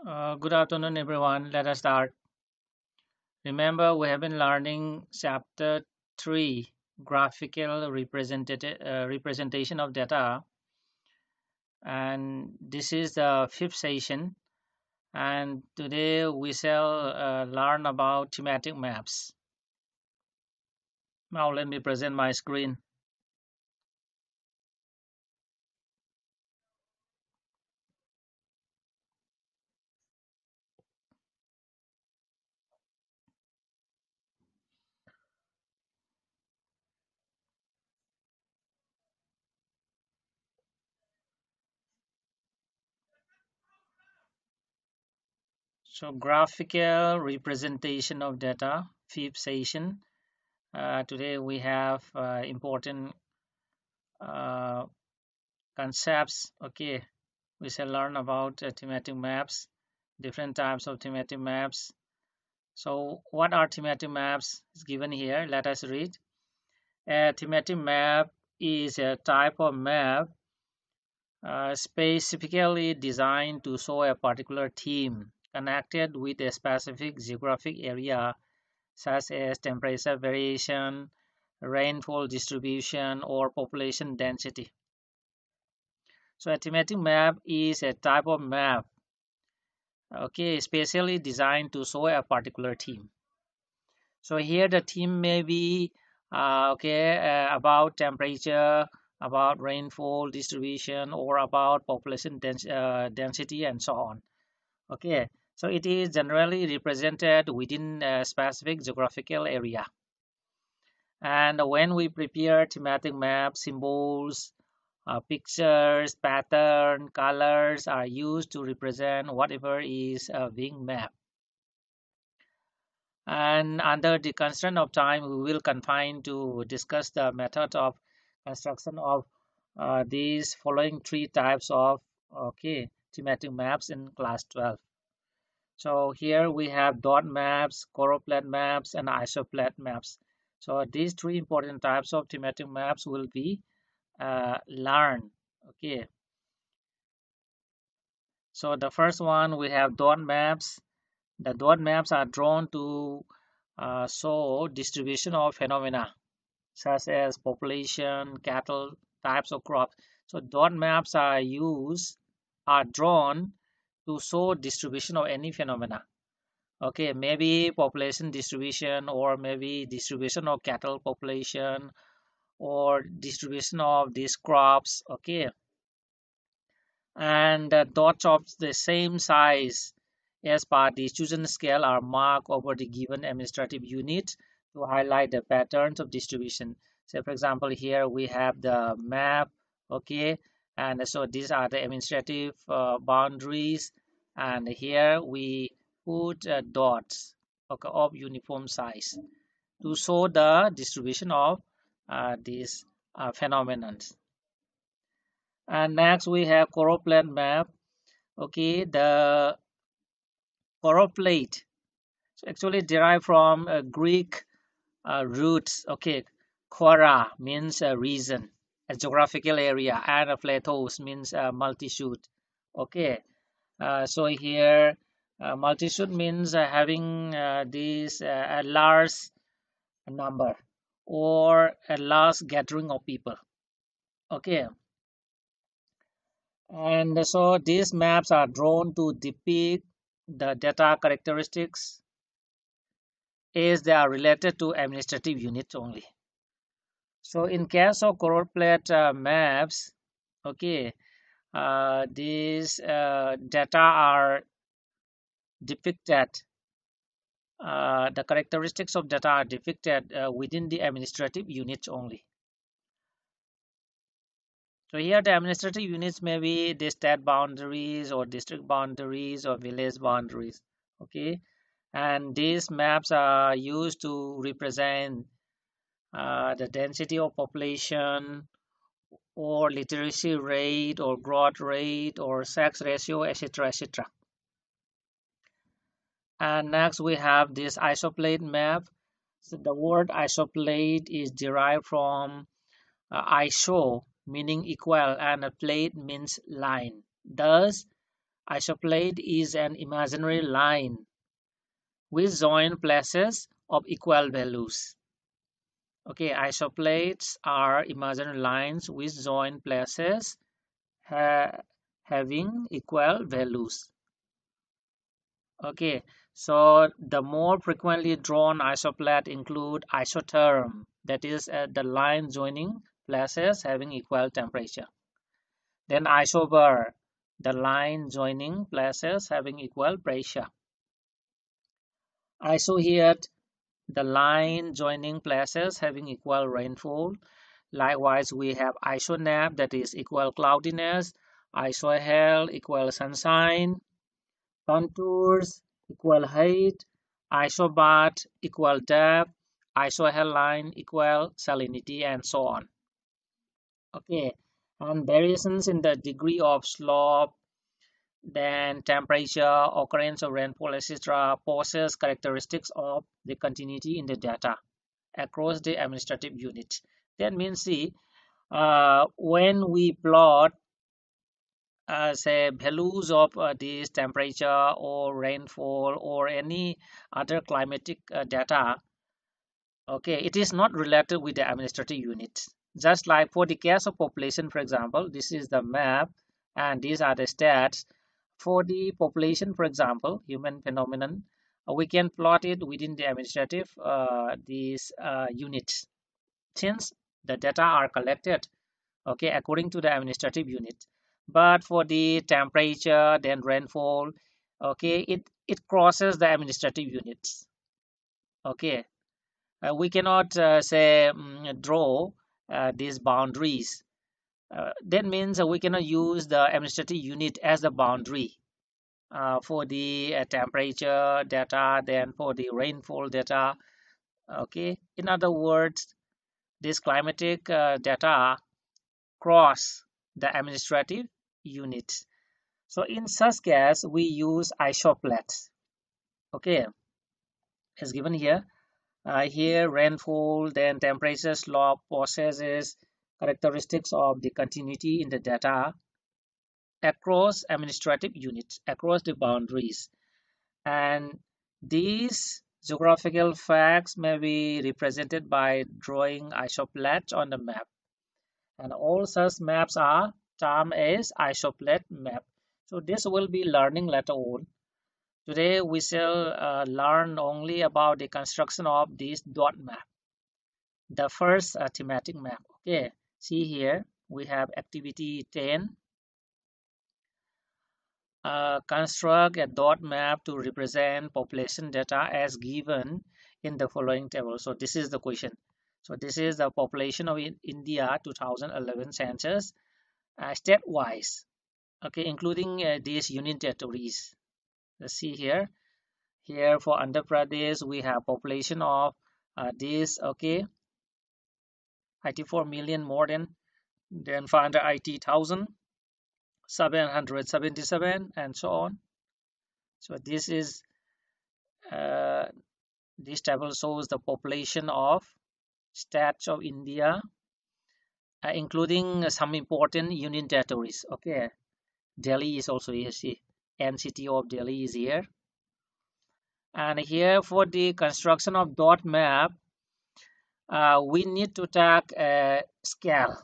Good afternoon, everyone. Let us start. Remember, we have been learning chapter 3, graphical representation of data, and this is the fifth session. And today we shall learn about thematic maps. Now, let me present my screen. So, graphical representation of data, fifth session. Today we have important uh, concepts. Okay, we shall learn about thematic maps, different types of thematic maps. So what are thematic maps is given here. Let us read. A thematic map is a type of map specifically designed to show a particular theme connected with a specific geographic area such as temperature variation, rainfall distribution, or population density. So a thematic map is a type of map, okay, specially designed to show a particular theme. So here the theme may be about temperature, about rainfall distribution, or about population density, and so on. Okay, so it is generally represented within a specific geographical area. And when we prepare thematic maps, symbols, pictures, pattern, colors are used to represent whatever is being mapped. And under the constraint of time, we will confine to discuss the method of construction of these following three types of thematic maps in class 12. So here we have dot maps, choropleth maps, and isopleth maps. So these three important types of thematic maps will be learned. Okay. So the first one we have dot maps. The dot maps are drawn to show distribution of phenomena such as population, cattle, types of crops. So dot maps are drawn to show distribution of any phenomena. Okay, maybe population distribution, or maybe distribution of cattle population, or distribution of these crops. Okay, and dots of the same size as per the chosen scale are marked over the given administrative unit to highlight the patterns of distribution. So for example, here we have the map, okay, and so these are the administrative boundaries, and here we put dots, okay, of uniform size to show the distribution of these phenomena. And next we have choropleth map. Okay, the choropleth actually derived from Greek roots. Okay, chora means a region, a geographical area, and a plateaus means a multitude. Okay, so here multitude means having this a large number or a large gathering of people. Okay, and so these maps are drawn to depict the data characteristics as they are related to administrative units only. So in case of choropleth maps, okay, these data are depicted, the characteristics of data are depicted within the administrative units only. So here the administrative units may be the state boundaries or district boundaries or village boundaries. Okay, and these maps are used to represent the density of population, or literacy rate, or growth rate, or sex ratio, etc., etc. And next we have this isopleth map. So the word isopleth is derived from iso, meaning equal, and a plate means line. Thus, Isoplate is an imaginary line with joint places of equal values. Okay, isoplates are imaginary lines with joint places having equal values. Okay, so the more frequently drawn isoplate include isotherm, that is the line joining places having equal temperature. Then isobar, the line joining places having equal pressure. Isoheight, the line joining places having equal rainfall. Likewise, we have isonap, that is equal cloudiness, isohel equal sunshine, contours equal height, isobat equal depth, isohaline equal salinity, and so on. Okay, and variations in the degree of slope, then temperature, occurrence of rainfall, etc., possess characteristics of the continuity in the data across the administrative units. That means, see, when we plot say values of this temperature or rainfall or any other climatic data, okay, it is not related with the administrative unit. Just like for the case of population, for example, this is the map and these are the stats. For the population, for example, human phenomenon, we can plot it within the administrative these units, since the data are collected, okay, according to the administrative unit. But for the temperature, then rainfall, okay, it crosses the administrative units. Okay, we cannot say draw these boundaries. That means we cannot use the administrative unit as the boundary for the temperature data, then for the rainfall data. Okay, in other words, this climatic data cross the administrative units. So in such case, we use isoplates. Okay, as given here. Here, rainfall, then temperature, slope, possesses characteristics of the continuity in the data across administrative units, across the boundaries. And these geographical facts may be represented by drawing isoplates on the map. And all such maps are termed as isoplate map. So this will be learning later on. Today we shall learn only about the construction of this dot map, the first thematic map. Okay, see here we have activity 10. Construct a dot map to represent population data as given in the following table. So this is the question. So this is the population of India 2011 census state-wise, okay, including these union territories. Let's see here. Here for Andhra Pradesh, we have population of this, okay, 84 million more than 580,000, 777, and so on. So this is this table shows the population of states of India, including some important union territories. Okay, Delhi is also here. See, NCT of Delhi is here. And here for the construction of dot map, we need to take a scale.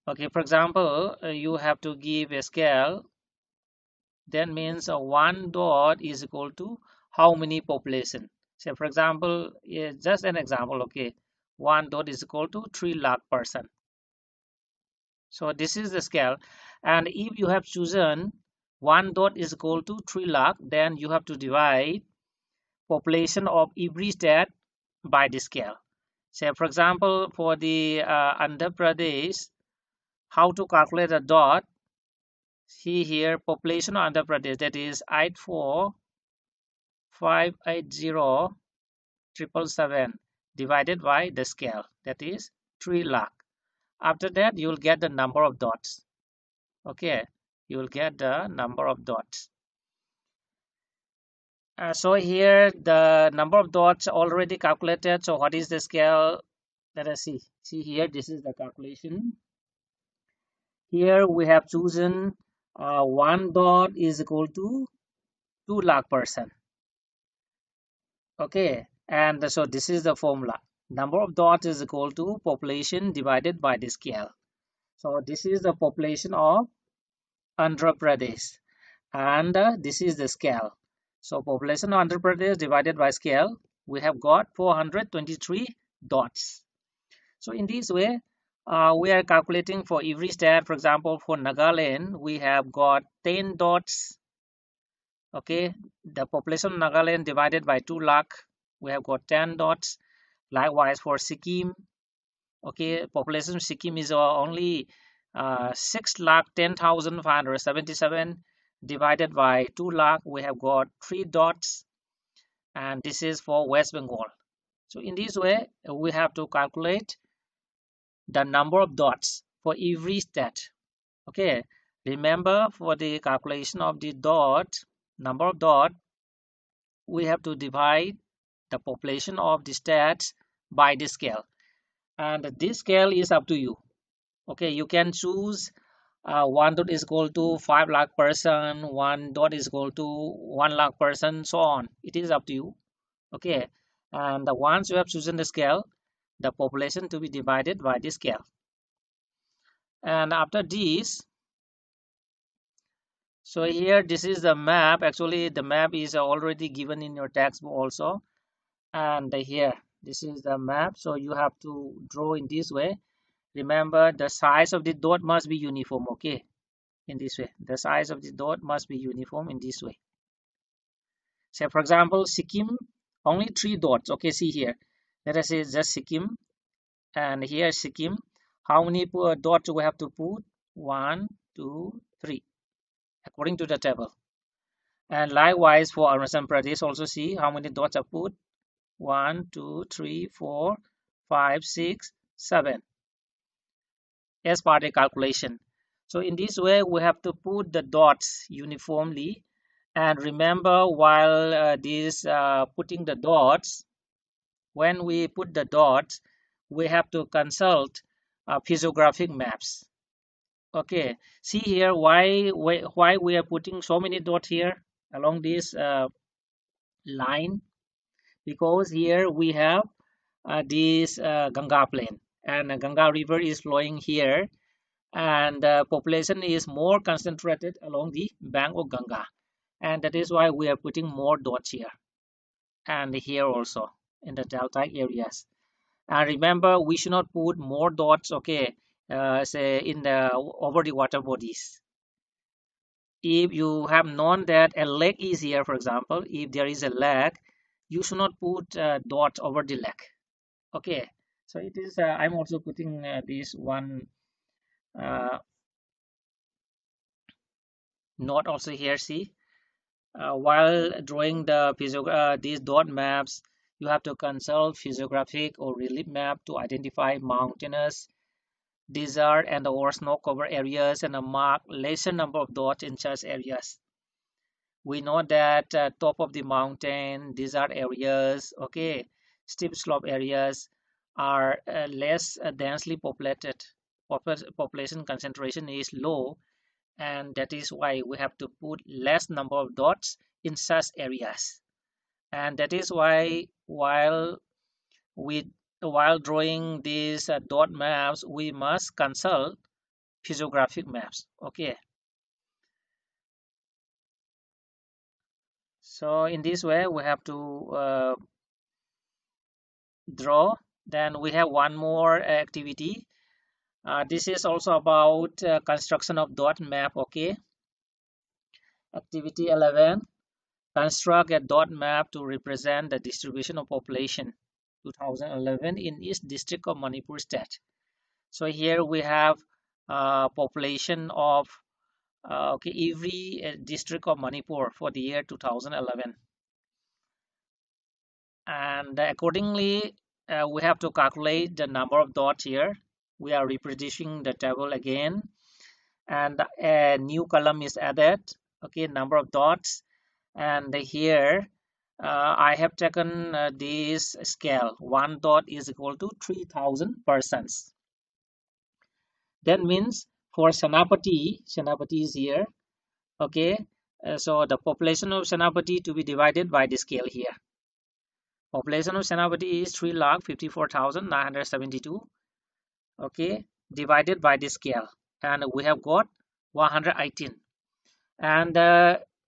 Okay, for example, you have to give a scale. That means one dot is equal to how many population. Say for example, just an example. Okay, one dot is equal to 3 lakh person. So this is the scale. And if you have chosen one dot is equal to 3 lakh, then you have to divide population of every state by the scale. Say for example, for the Andhra Pradesh, how to calculate a dot? See here, population of Andhra Pradesh, that is 84,580,777 divided by the scale, that is 3 lakh. After that, you will get the number of dots. Okay, you will get the number of dots. So here the number of dots already calculated. So what is the scale? Let us see. See here, this is the calculation. Here we have chosen one dot is equal to 2 lakh person. Okay, and so this is the formula. Number of dots is equal to population divided by the scale. So this is the population of Andhra Pradesh, and this is the scale. So population of Andhra Pradesh divided by scale, we have got 423 dots. So in this way, we are calculating for every state. For example, for Nagaland, we have got 10 dots. Okay, the population of Nagaland divided by 2 lakh, we have got 10 dots. Likewise for Sikkim, okay, population of Sikkim is only 6,10,577 divided by 2 lakh, we have got 3 dots, and this is for West Bengal. So in this way, we have to calculate the number of dots for every state. Okay, remember, for the calculation of the number of dot, we have to divide the population of the states by the scale, and this scale is up to you. Okay, you can choose one dot is equal to 5 lakh person, one dot is equal to 1 lakh person, so on. It is up to you. Okay, and once you have chosen the scale, the population to be divided by the scale. And after this, so here this is the map. Actually, the map is already given in your textbook also, and here this is the map. So you have to draw in this way. Remember, the size of the dot must be uniform. Okay, in this way, the size of the dot must be uniform in this way. Say for example, Sikkim, only 3 dots. Okay, see here, let us say just Sikkim, and here Sikkim. How many dots we have to put? 1, 2, 3, according to the table. And likewise for Arunachal Pradesh, also see how many dots are put. 1, 2, 3, 4, 5, 6, 7, as per the calculation. So in this way, we have to put the dots uniformly. And remember, while putting the dots, when we put the dots, we have to consult physiographic maps. Okay, see here why we are putting so many dots here along this line, because here we have this Ganga plain, and Ganga river is flowing here, and the population is more concentrated along the bank of Ganga, and that is why we are putting more dots here and here also in the delta areas. And remember, we should not put more dots, okay, say in the over the water bodies. If you have known that a lake is here, for example, if there is a lake, you should not put dots over the lake. Okay, so it is I'm also putting this one note also here. See, while drawing these dot maps, you have to consult physiographic or relief map to identify mountainous, desert, and or snow cover areas, and mark lesser number of dots in such areas. We know that top of the mountain, desert areas, okay, steep slope areas are less densely populated. Population concentration is low, and that is why we have to put less number of dots in such areas. And that is why while drawing these dot maps, we must consult physiographic maps. Okay, so in this way we have to draw. Then we have one more activity. This is also about construction of dot map. Okay, activity 11, construct a dot map to represent the distribution of population 2011 in each district of Manipur state. So here we have population of okay, every district of Manipur for the year 2011, and accordingly we have to calculate the number of dots here. We are reproducing the table again, and a new column is added. Okay, number of dots, and here I have taken this scale. One dot is equal to 3,000 persons. That means for Senapati is here. Okay, so the population of Senapati to be divided by the scale here. Population of Senapati is 3,54,972. Okay, divided by the scale, and we have got 118. And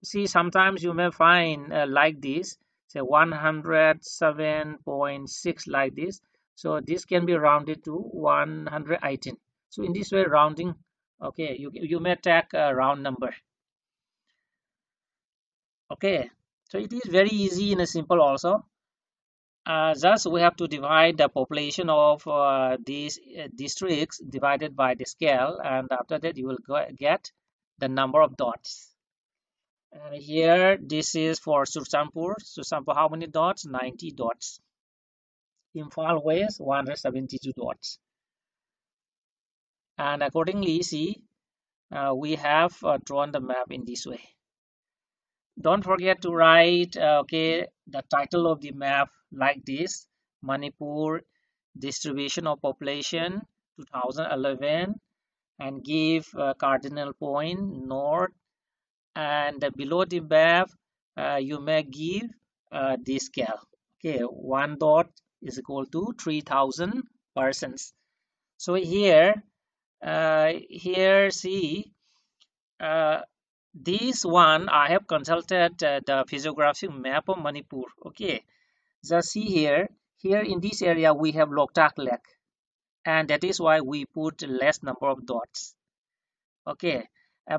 see, sometimes you may find like this, say 107.6 like this. So this can be rounded to 118. So in this way, rounding, okay, you may take a round number. Okay, so it is very easy and simple also. Thus, we have to divide the population of these districts divided by the scale, and after that, you will get the number of dots. And here, this is for Sursampur. Sursampur, how many dots? 90 dots. Imphal West, 172 dots. And accordingly, see, we have drawn the map in this way. Don't forget to write, okay, the title of the map like this: Manipur distribution of population 2011, and give cardinal point north, and below the map you may give the scale. Okay, one dot is equal to 3,000 persons. So here see, uh, this one I have consulted the physiographic map of Manipur. Okay, just see here. Here in this area we have Loktak Lake, and that is why we put less number of dots. Okay,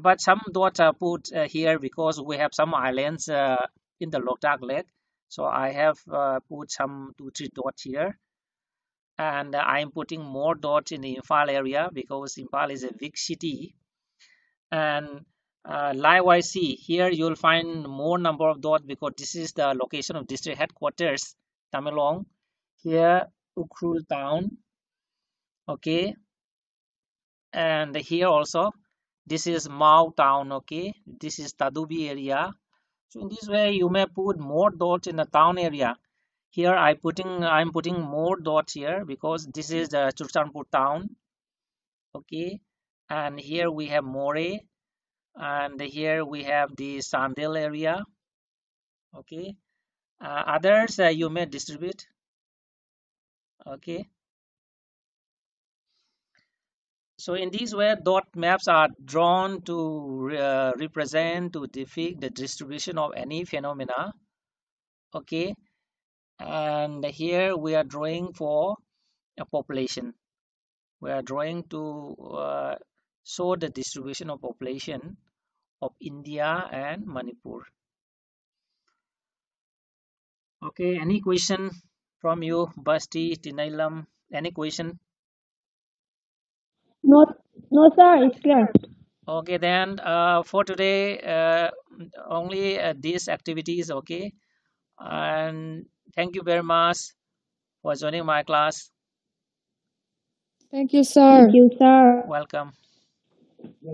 but some dots are put here because we have some islands in the Loktak Lake. So I have put some 2-3 dots here, and I am putting more dots in the Imphal area because Imphal is a big city. And likewise, see here you will find more number of dots because this is the location of district headquarters, Tamenglong. Here, Ukhrul town. Okay, and here also this is Mao town. Okay, this is Tadubi area. So in this way you may put more dots in the town area. Here I'm putting more dots here because this is the Churchanpur town. Okay, and here we have More, and here we have the Sandel area. Okay, others you may distribute. Okay, so in this way, dot maps are drawn to represent, to depict the distribution of any phenomena. Okay, and here we are drawing for a population. We are drawing to show the distribution of population of India and Manipur. Okay, any question from you, Basti, Tinailam? Any question? No, no, sir, it's clear. Okay, then for today, only these activities. Okay, and thank you very much for joining my class. Thank you, sir. Thank you, sir. Welcome.